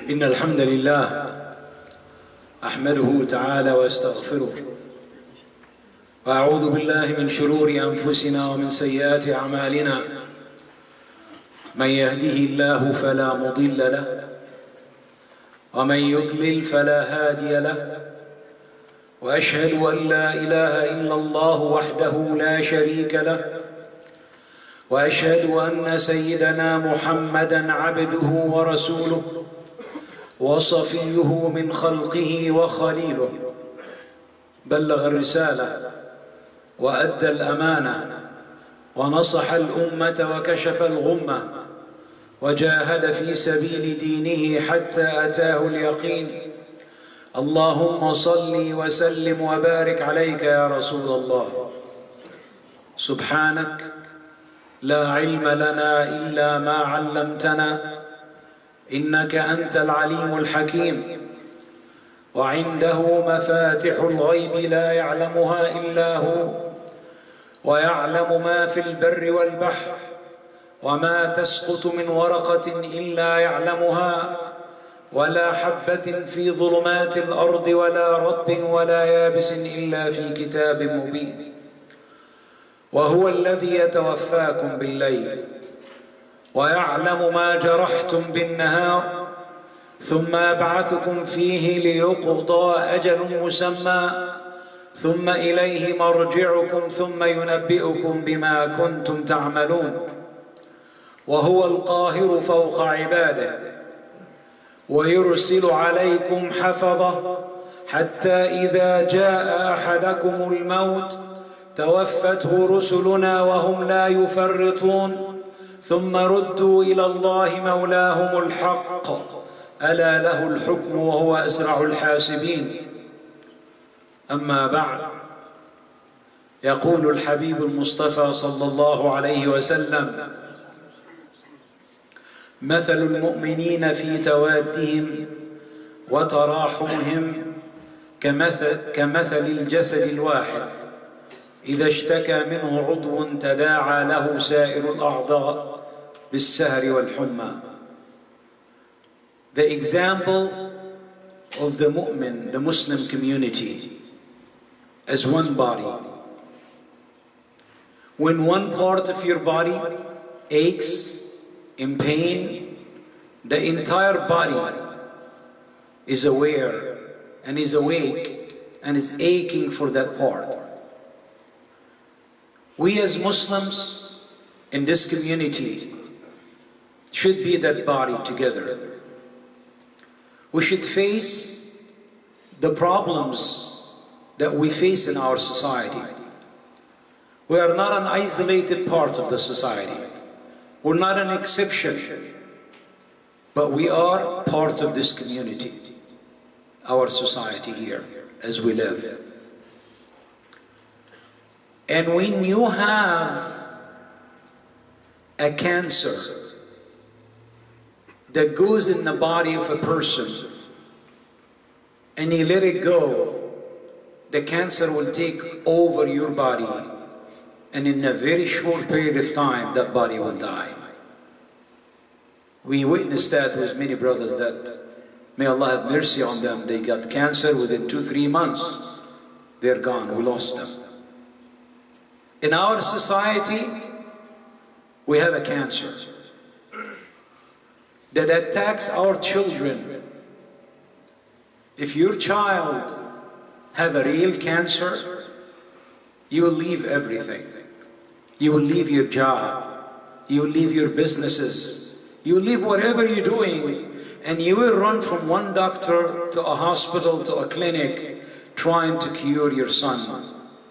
إن الحمد لله أحمده تعالى وأستغفره وأعوذ بالله من شرور أنفسنا ومن سيئات أعمالنا من يهده الله فلا مضل له ومن يضلل فلا هادي له وأشهد أن لا إله إلا الله وحده لا شريك له وأشهد أن سيدنا محمدًا عبده ورسوله وصفيه من خلقه وخليله بلغ الرسالة وأدى الأمانة ونصح الأمة وكشف الغمة وجاهد في سبيل دينه حتى أتاه اليقين اللهم صل وسلم وبارك عليك يا رسول الله. سبحانك لا علم لنا إلا ما علمتنا إنك أنت العليم الحكيم وعنده مفاتح الغيب لا يعلمها إلا هو ويعلم ما في البر والبحر وما تسقط من ورقة إلا يعلمها ولا حبة في ظلمات الأرض ولا رطب ولا يابس إلا في كتاب مبين. وهو الذي يتوفاكم بالليل ويعلم ما جرحتم بالنهار ثم يبعثكم فيه ليقضى أجل مسمى ثم إليه مرجعكم ثم ينبئكم بما كنتم تعملون. وهو القاهر فوق عباده ويرسل عليكم حفظة حتى إذا جاء أحدكم الموت توفته رسلنا وهم لا يفرطون ثم ردوا إلى الله مولاهم الحق ألا له الحكم وهو أسرع الحاسبين. أما بعد، يقول الحبيب المصطفى صلى الله عليه وسلم: مثل المؤمنين في توادهم وتراحمهم كمثل الجسد الواحد إذا اشتكى منه عضو تداعى له سائر الأعضاء بالسهر والحمى. The example of the mu'min, the Muslim community, as one body. When one part of your body aches, in pain, the entire body is aware and is awake and is aching for that part. We as Muslims in this community should be that body together. We should face the problems that we face in our society. We are not an isolated part of the society. We're not an exception, but we are part of this community, our society here as we live. And when you have a cancer that goes in the body of a person and you let it go, the cancer will take over your body, and in a very short period of time that body will die. We witnessed that with many brothers that, may Allah have mercy on them, they got cancer within 2-3 months. They're gone, we lost them. In our society, we have a cancer that attacks our children. If your child have a real cancer, you will leave everything. You will leave your job. You will leave your businesses. You will leave whatever you're doing, and you will run from one doctor to a hospital to a clinic trying to cure your son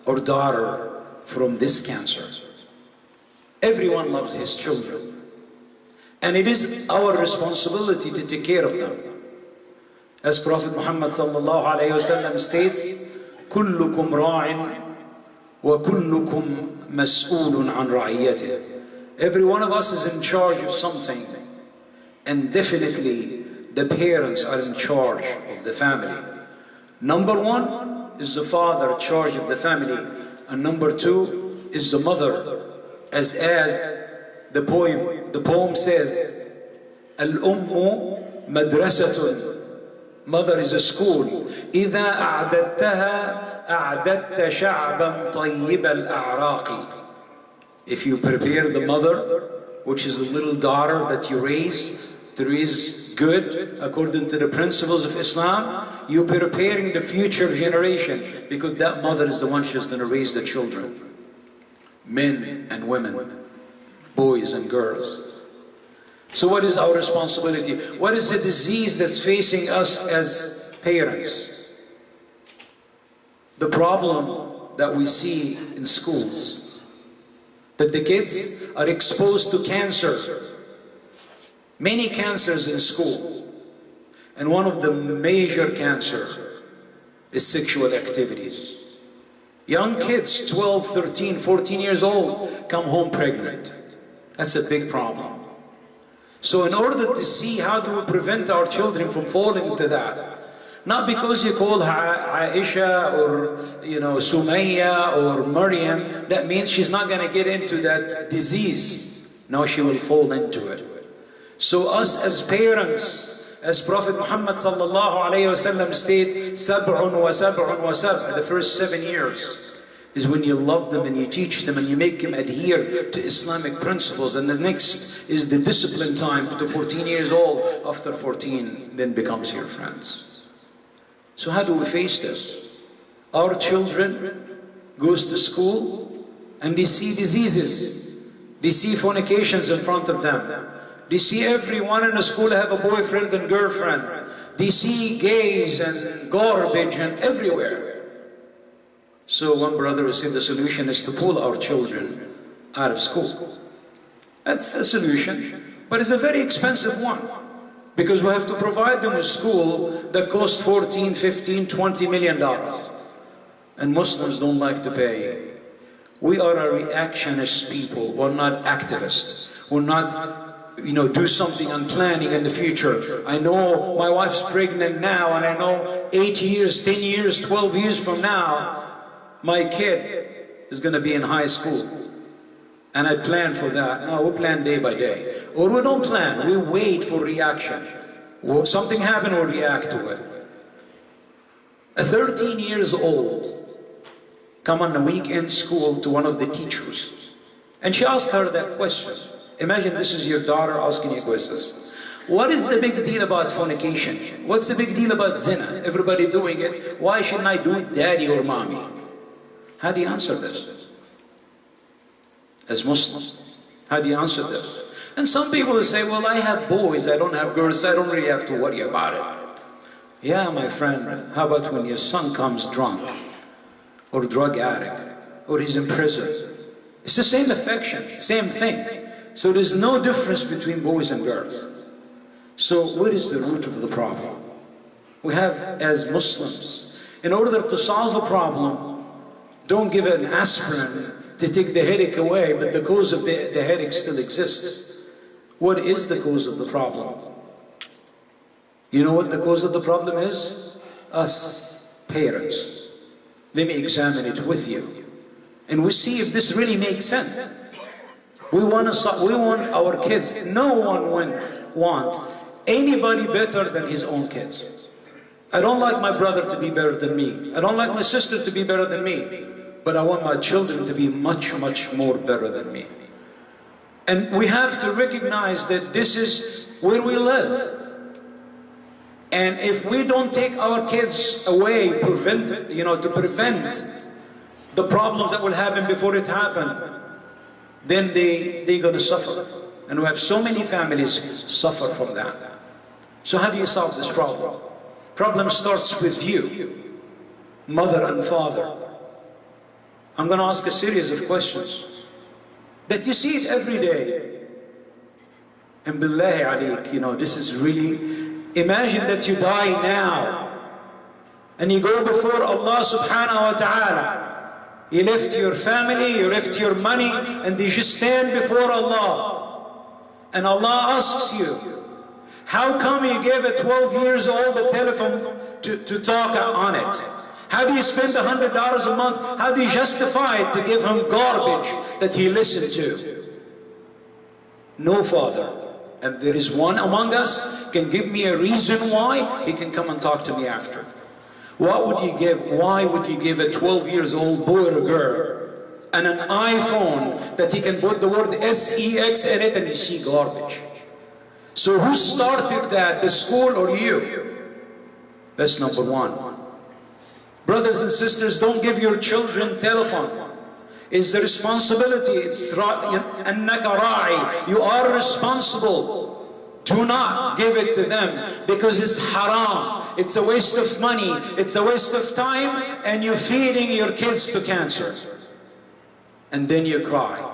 or daughter from this cancer. Everyone loves his children, and it is our responsibility to take care of them. As Prophet Muhammad sallallahu alayhi wa sallam states, كُلُّكُمْ رَاعٍ وَكُلُّكُمْ مَسْئُولٌ عَنْ رَعِيَّتِهِ. Every one of us is in charge of something, and definitely the parents are in charge of the family. Number one is the father in charge of the family, and number two is the mother. As the poem says, Al-ummu مدرسة. Mother is a school. إذا أعددتها أعددت شعبا طيب الأعراق. If you prepare the mother, which is a little daughter that you raise to raise good according to the principles of Islam, you're preparing the future generation, because that mother is the one who's going to raise the children, men and women, boys and girls. So what is our responsibility? What is the disease that's facing us as parents? The problem that we see in schools, that the kids are exposed to cancer. Many cancers in school. And one of the major cancers is sexual activities. Young kids, 12, 13, 14 years old, come home pregnant. That's a big problem. So in order to see how do we prevent our children from falling into that, not because you call her Aisha or Sumayya or Maryam, that means she's not going to get into that disease. No, she will fall into it. So us as parents, as Prophet Muhammad sallallahu alayhi wasallam stated, sab'un wa sab'un wa sab', the first 7 years is when you love them and you teach them and you make them adhere to Islamic principles. And the next is the discipline time to 14 years old. After 14, then becomes your friends. So how do we face this? Our children goes to school and they see diseases. They see fornications in front of them. They see everyone in the school have a boyfriend and girlfriend. They see gays and garbage and everywhere. So one brother said the solution is to pull our children out of school. That's a solution, but it's a very expensive one, because we have to provide them with school that costs 14, 15, 20 million dollars. And Muslims don't like to pay. We are a reactionist people. We're not activists. We're not do something on planning in the future. I know my wife's pregnant now, and I know 8 years, 10 years, 12 years from now, my kid is going to be in high school. And I plan for that. No, we plan day by day. Or we don't plan, we wait for reaction. Something happened, we'll react to it. A 13 years old come on a weekend school to one of the teachers. And she asked her that question. Imagine this is your daughter asking you questions. What is the big deal about fornication? What's the big deal about zina? Everybody doing it. Why shouldn't I do it, daddy or mommy? How do you answer this? As Muslims, how do you answer this? And some people will say, well, I have boys, I don't have girls, so I don't really have to worry about it. Yeah, my friend, how about when your son comes drunk, or drug addict, or he's in prison? It's the same affection, same thing. So there's no difference between boys and girls. So what is the root of the problem? We have, as Muslims, in order to solve a problem, don't give an aspirin to take the headache away, but the cause of the headache still exists. What is the cause of the problem? You know what the cause of the problem is? Us, parents. Let me examine it with you. And we see if this really makes sense. We want our kids. No one wants anybody better than his own kids. I don't like my brother to be better than me. I don't like my sister to be better than me. But I want my children to be much, much more better than me. And we have to recognize that this is where we live. And if we don't take our kids away, to prevent the problems that will happen before it happens, then they're going to suffer. And we have so many families suffer from that. So how do you solve this problem? Problem starts with you, mother and father. I'm going to ask a series of questions that you see it every day. And billahi alayk, this is really, imagine that you die now and you go before Allah subhanahu wa ta'ala. You left your family, you left your money, and you just stand before Allah. And Allah asks you, how come you gave a 12 years old a telephone to talk on it? How do you spend $100 a month? How do you justify it to give him garbage that he listened to? No father, And there is one among us can give me a reason why, he can come and talk to me after. What would you give? Why would you give a 12 years old boy or a girl and an iPhone that he can put the word SEX in it and you see garbage? So who started that, the school or you? That's number one. Brothers and sisters, don't give your children telephone. It's the responsibility. It's annaka ra'i. You are responsible. Do not give it to them because it's haram. It's a waste of money. It's a waste of time, and you're feeding your kids to cancer. And then you cry.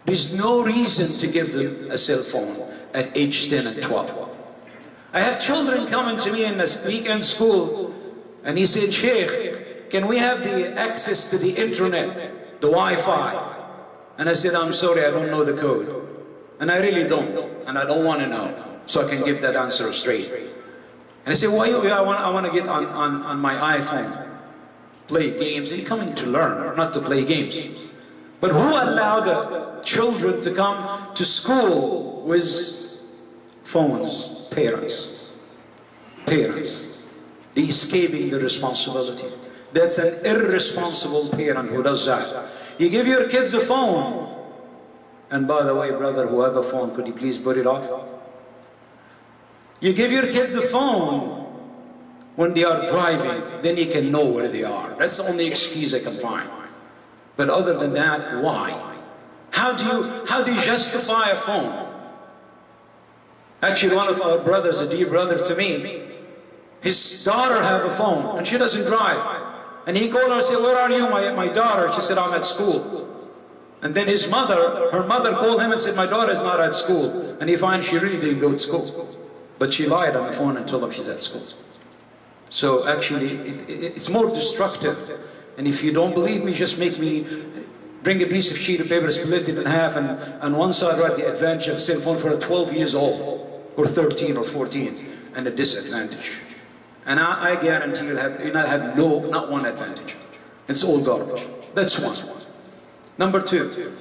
There's no reason to give them a cell phone at age 10 and 12. I have children coming to me in this weekend school, and he said, Sheikh, can we have the access to the internet, the Wi-Fi? And I said, I'm sorry, I don't know the code. And I really don't, and I don't want to know, so I can give that answer straight. And I said, why? I want to get on my iPhone, play games. You're coming to learn, not to play games. But who allowed the children to come to school with phones? Parents. Parents. They're escaping the responsibility. That's an irresponsible parent who does that. You give your kids a phone. And by the way, brother, who have a phone, could you please put it off? You give your kids a phone when they are driving, then you can know where they are. That's the only excuse I can find. But other than that, why? How do you justify a phone? Actually, one of our brothers, a dear brother to me, his daughter have a phone and she doesn't drive. And he called her and said, where are you, my daughter? She said, I'm at school. And then her mother called him and said, my daughter is not at school. And he finds she really didn't go to school. But she lied on the phone and told him she's at school. So actually, it's more destructive. And if you don't believe me, just bring a piece of sheet of paper, split it in half, and on one side write the advantage of cell phone for a 12 years old, or 13 or 14, and a disadvantage. And I guarantee you'll not have not one advantage. It's all garbage. That's one. Number two,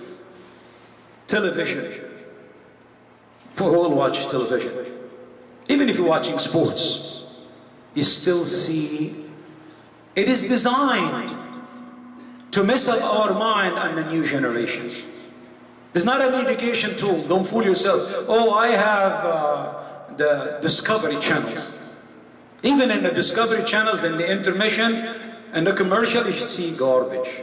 television. We all watch television. Even if you're watching sports, you still see it is designed to mess up our mind and the new generations. It's not an education tool. Don't fool yourself. Oh, I have the Discovery Channel. Even in the Discovery Channels, in the intermission and the commercial, you see garbage.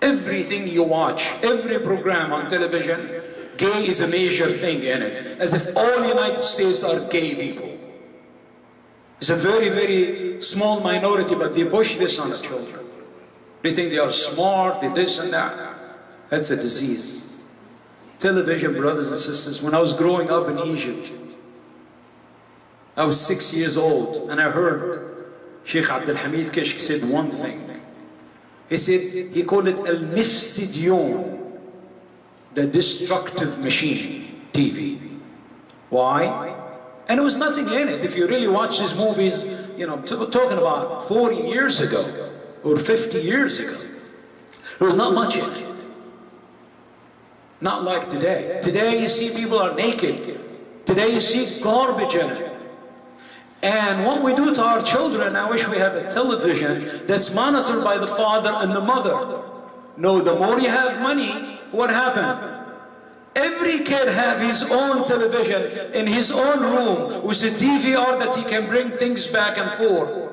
Everything you watch, every program on television, gay is a major thing in it. As if all United States are gay people. It's a very, very small minority, but they push this on the children. They think they are smart, they this and that. That's a disease. Television, brothers and sisters, when I was growing up in Egypt, I was 6 years old, and I heard Sheikh Abdul Hamid Kishk said one thing. He said, he called it Al-Mifsidyon, the destructive machine, TV. Why? And there was nothing in it. If you really watch these movies, talking about 40 years ago, or 50 years ago, there was not much in it. Not like today. Today you see people are naked. Today you see garbage in it. And what we do to our children, I wish we had a television that's monitored by the father and the mother. No, the more you have money, what happened? Every kid have his own television in his own room with a DVR that he can bring things back and forth.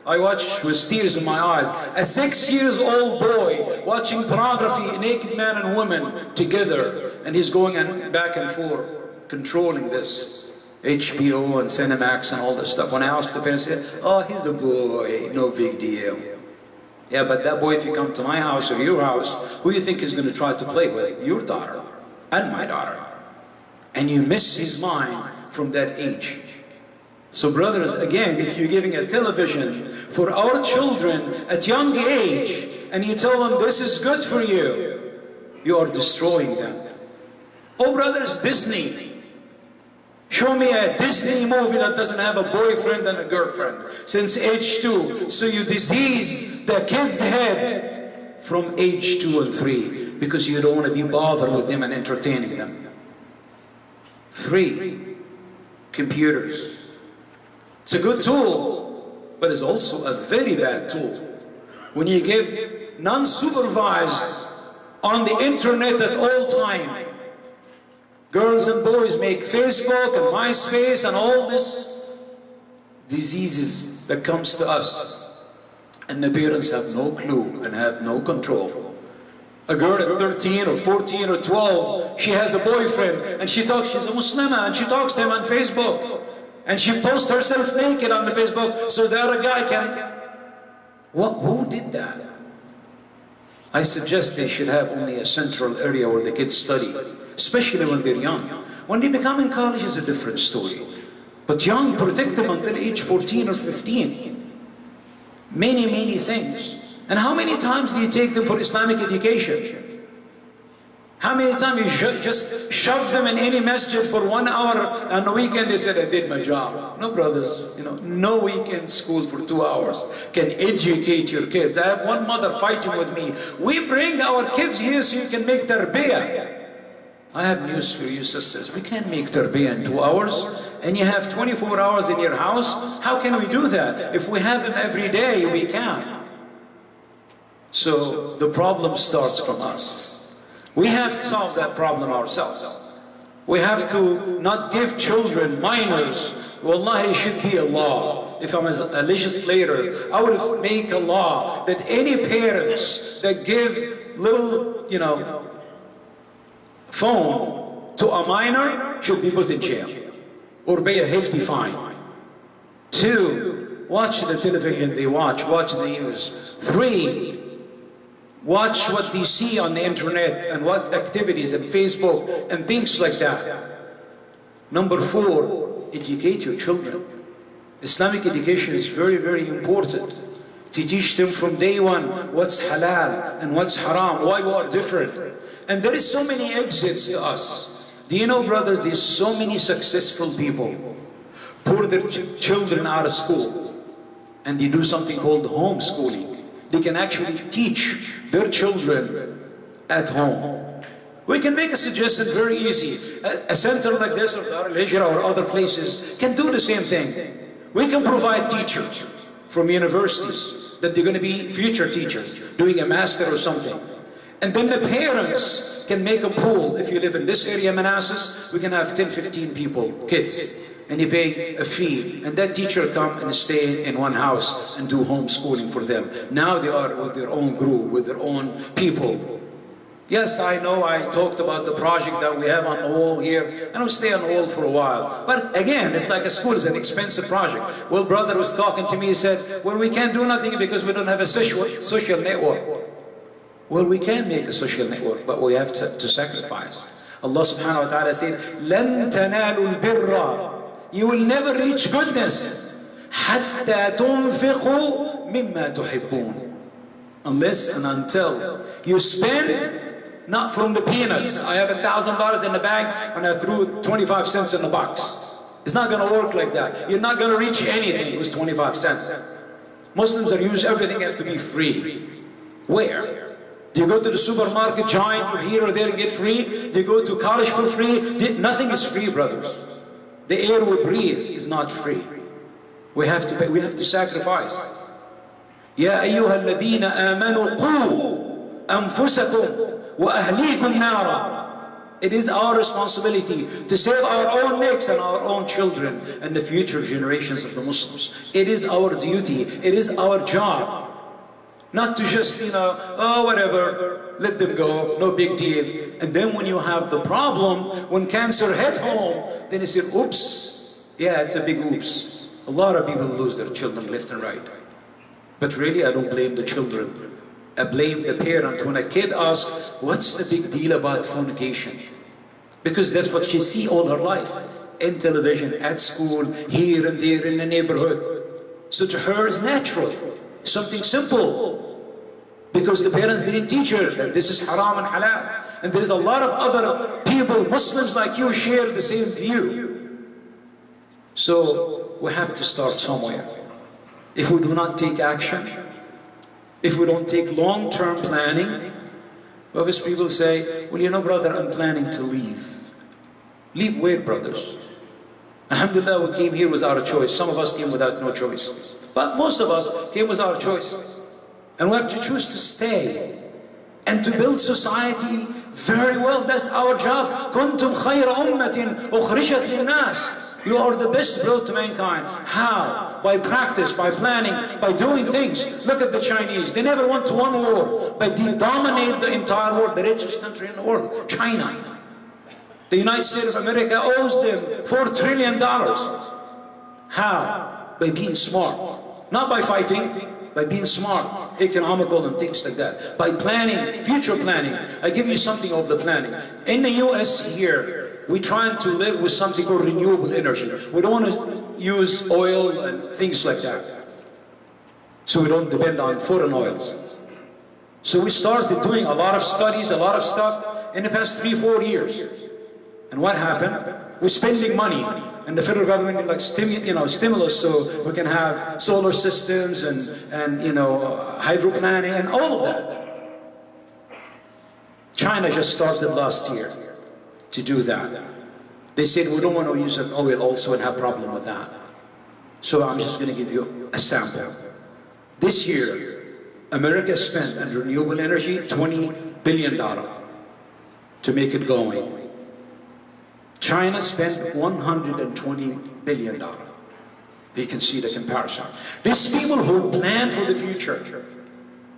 I watched with tears in my eyes. A 6 years old boy watching pornography, naked man and woman together, and he's going back and forth, controlling this. HBO and Cinemax and all this stuff. When I asked the parents, they said, oh, he's a boy, no big deal. Yeah, but that boy, if you come to my house or your house, who do you think is going to try to play with? Your daughter and my daughter. And you miss his mind from that age. So brothers, again, if you're giving a television for our children at young age, and you tell them this is good for you, you are destroying them. Oh brothers, Disney. Show me a Disney movie that doesn't have a boyfriend and a girlfriend since age 2. So you disease the kid's head from age 2 and 3 because you don't want to be bothered with them and entertaining them. 3, computers. It's a good tool, but it's also a very bad tool. When you give non-supervised on the internet at all time, girls and boys make Facebook and MySpace and all this diseases that comes to us, and the parents have no clue and have no control. A girl at 13 or 14 or 12, she has a boyfriend and she's a Muslimah and she talks to him on Facebook and she posts herself naked on the Facebook so the other guy can... Who did that? I suggest they should have only a central area where the kids study, especially when they're young. When they become in college is a different story. But young, protect them until age 14 or 15. Many things. And how many times do you take them for Islamic education? How many times you just shove them in any masjid for 1 hour on the weekend? They said, I did my job. No, brothers, no weekend school for 2 hours can educate your kids. I have one mother fighting with me. We bring our kids here so you can make tarbiyah. I have news for you, sisters. We can't make tarbiyah in 2 hours, and you have 24 hours in your house. How can we do that? If we have them every day, we can. So the problem starts from us. We have to solve that problem ourselves. We have to not give children, minors. Wallahi, it should be a law. If I was a legislator, I would make a law that any parents that give little, phone to a minor should be put in jail or pay a hefty fine. 2, watch the television they watch the news. 3, watch what they see on the internet and what activities and Facebook and things like that. Number 4, educate your children. Islamic education is very important. To teach them from day one what's halal and what's haram, why we are different. And there is so many exits to us. Do you know, brothers, there's so many successful people pour their children out of school and they do something called homeschooling. They can actually teach their children at home. We can make a suggestion very easy. A center like this or Dar al-Hijrah or other places can do the same thing. We can provide teachers from universities that they're going to be future teachers, doing a master or something. And then the parents can make a pool. If you live in this area, Manassas, we can have 10, 15 people, kids. And you pay a fee. And that teacher come and stay in one house and do homeschooling for them. Now they are with their own group, with their own people. Yes, I know I talked about the project that we have on the wall here. And I'll stay on the wall for a while. But again, it's like a school. It's an expensive project. Well, brother was talking to me. He said, well, we can't do nothing because we don't have a social network. Well, we can make a social network, but we have to sacrifice. Allah subhanahu wa ta'ala said, لَن تَنَالُوا الْبِرَّ. You will never reach goodness حَتَّى تُنْفِقُوا مِمَّا تُحِبُّونَ. Unless and until you spend not from the peanuts. I have $1,000 in the bag and I threw 25 cents in the box. It's not going to work like that. You're not going to reach anything with 25 cents. Muslims are used, everything has to be free. Where? Do you go to the supermarket, Giant, or here or there and get free? Do you go to college for free? Nothing is free, brothers. The air we breathe is not free. We have to pay, we have to sacrifice. يا أيها الذين آمنوا قوا أنفسكم وأهليكم نارا. It is our responsibility to save our own necks and our own children and the future generations of the Muslims. It is our duty. It is our job. Not to just, oh, whatever, let them go, no big deal. And then when you have the problem, when cancer hit home, then you say, oops. Yeah, it's a big oops. A lot of people lose their children left and right. But really, I don't blame the children. I blame the parent. When a kid asks, what's the big deal about fornication? Because that's what she sees all her life. In television, at school, here and there in the neighborhood. So to her, it's natural. Something simple. Because the parents didn't teach her that this is haram and halal. And there's a lot of other people, Muslims like you, share the same view. So we have to start somewhere. If we do not take action, if we don't take long-term planning, because people say, well, brother, I'm planning to leave. Leave where, brothers? Alhamdulillah, we came here without a choice. Some of us came without no choice. But most of us came without a choice. And we have to choose to stay and to build society very well. That's our job. كنتم خير أمة أخرجت للناس. You are the best brought to mankind. How? By practice, by planning, by doing things. Look at the Chinese. They never went to one war, but they dominate the entire world, the richest country in the world, China. The United States of America owes them $4 trillion. How? By being smart. Not by fighting, by being smart, economical and things like that. By planning, future planning. I give you something of the planning. In the US here, we're trying to live with something called renewable energy. We don't want to use oil and things like that. So we don't depend on foreign oils. So we started doing a lot of studies, a lot of stuff in the past 3-4 years. And what happened? We're spending money, and the federal government like stimulus, so we can have solar systems and hydro planning and all of that. China just started last year to do that. They said we don't want to use oil also and have problem with that. So I'm just going to give you a sample. This year, America spent on renewable energy $20 billion to make it going. China spent $120 billion. You can see the comparison. These people who plan for the future.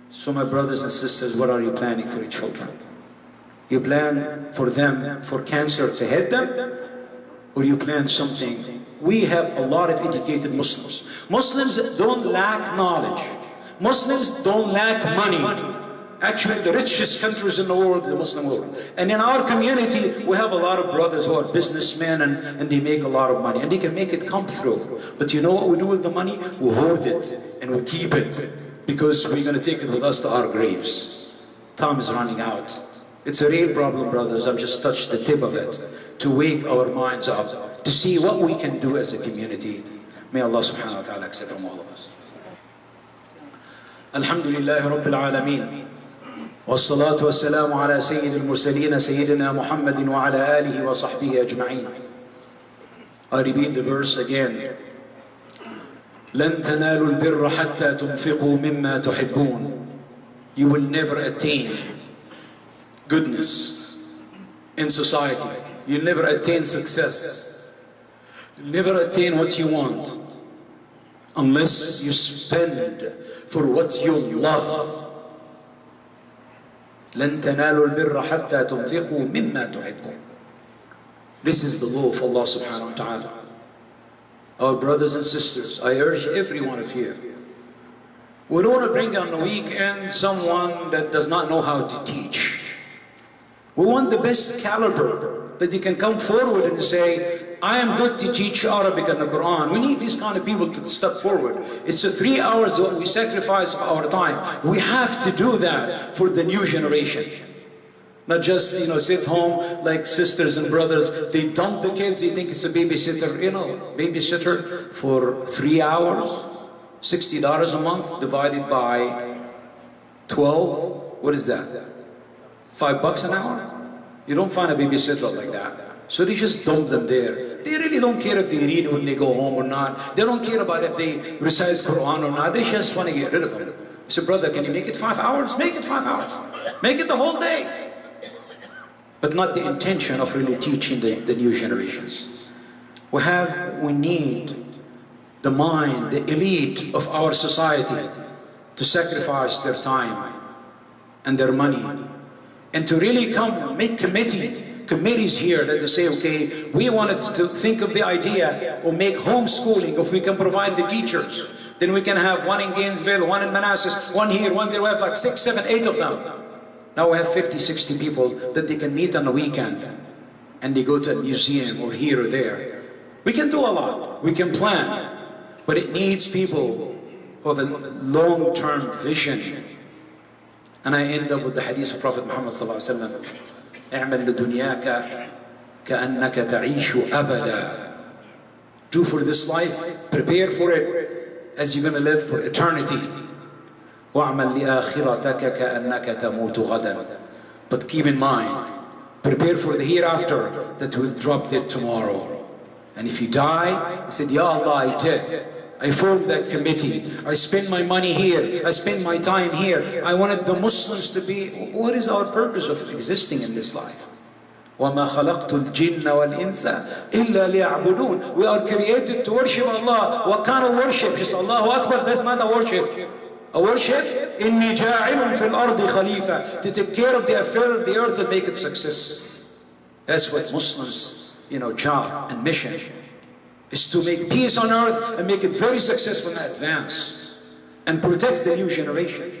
So my brothers and sisters, what are you planning for your children? You plan for them, for cancer to hit them? Or you plan something? We have a lot of educated Muslims. Muslims don't lack knowledge. Muslims don't lack money. Actually, the richest countries in the world is the Muslim world. And in our community, we have a lot of brothers who are businessmen and they make a lot of money. And they can make it come through. But you know what we do with the money? We hoard it and we keep it. Because we're going to take it with us to our graves. Time is running out. It's a real problem, brothers. I've just touched the tip of it. To wake our minds up. To see what we can do as a community. May Allah subhanahu wa ta'ala accept from all of us. Alhamdulillah Rabbil Alameen. والصلاة والسلام على سيد المرسلين سيدنا محمد وعلى آله وصحبه أجمعين. I repeat the verse again. لن تنالوا البر حتى تنفقوا مما تحبون. You will never attain goodness in society. You'll never attain success. You'll never attain what you want unless you spend for what you love. لن تنالوا البر حتى تنفقوا مما تحبون. This is the law of Allah subhanahu wa ta'ala. Our brothers and sisters, I urge every one of you. We don't want to bring on the weekend someone that does not know how to teach. We want the best caliber that they can come forward and say, I am good to teach Arabic and the Quran. We need these kind of people to step forward. It's 3 hours that we sacrifice of our time. We have to do that for the new generation. Not just, sit home like sisters and brothers. They dump the kids, they think it's a babysitter. Babysitter for 3 hours, $60 a month divided by 12. What is that? $5 an hour? You don't find a babysitter like that. So they just dump them there. They really don't care if they read when they go home or not. They don't care about if they recite Quran or not. They just want to get rid of them. I said, brother, can you make it 5 hours? Make it 5 hours. Make it the whole day. But not the intention of really teaching the new generations. We need the mind, the elite of our society to sacrifice their time and their money. And to really come make committees here that they say, okay, we wanted to think of the idea of make homeschooling. If we can provide the teachers, then we can have one in Gainesville, one in Manassas, one here, one there. We have like 6, 7, 8 of them. Now we have 50, 60 people that they can meet on the weekend and they go to a museum or here or there. We can do a lot. We can plan. But it needs people who have a long-term vision. And I end up with the hadith of Prophet Muhammad sallallahu alaihi wasallam. اعمل لدنياك كأنك تعيش أبدا. Do for this life, prepare for it as you're going to live for eternity. واعمل لآخرتك كأنك تموت غدا. But keep in mind, Prepare for the hereafter that will drop dead tomorrow. And if you die, he said, Ya Allah, I did. I formed that committee. I spent my money here. I spent my time here. I wanted the Muslims to be. What is our purpose of existing in this life? وَمَا خَلَقْتُ الْجِنَّ وَالْإِنسَ إِلَّا لِيَعْبُدُونَ. We are created to worship Allah. What kind of worship? Just Allahu Akbar, that's not a worship. A worship, إِنِّي جَاعِلٌ فِي الْأَرْضِ خَلِيفَةً. To take care of the affair of the earth and make it success. That's what Muslims, job and mission is, to make peace on earth and make it very successful and advance and protect the new generation.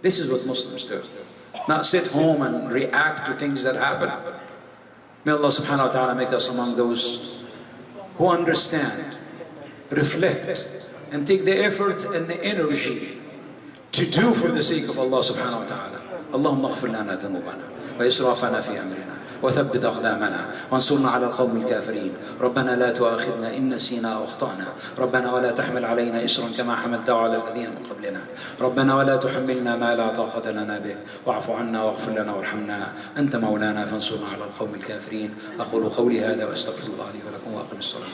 This is what Muslims do. Not sit home and react to things that happen. May Allah subhanahu wa ta'ala make us among those who understand, reflect, and take the effort and the energy to do for the sake of Allah subhanahu wa ta'ala. Allahumma اغفر لنا ذنوبنا وإسرافنا في أمرنا وثبت أقدامنا وانصرنا على القوم الكافرين. ربنا لا تؤاخذنا إن نسينا أو أخطأنا. ربنا ولا تحمل علينا إصرا كما حملته على الذين من قبلنا. ربنا ولا تحملنا ما لا طاقة لنا به. واعف عنا واغفر لنا وارحمنا أنت مولانا فانصرنا على القوم الكافرين. أقول قولي هذا وأستغفر الله لي ولكم وأقم الصلاة.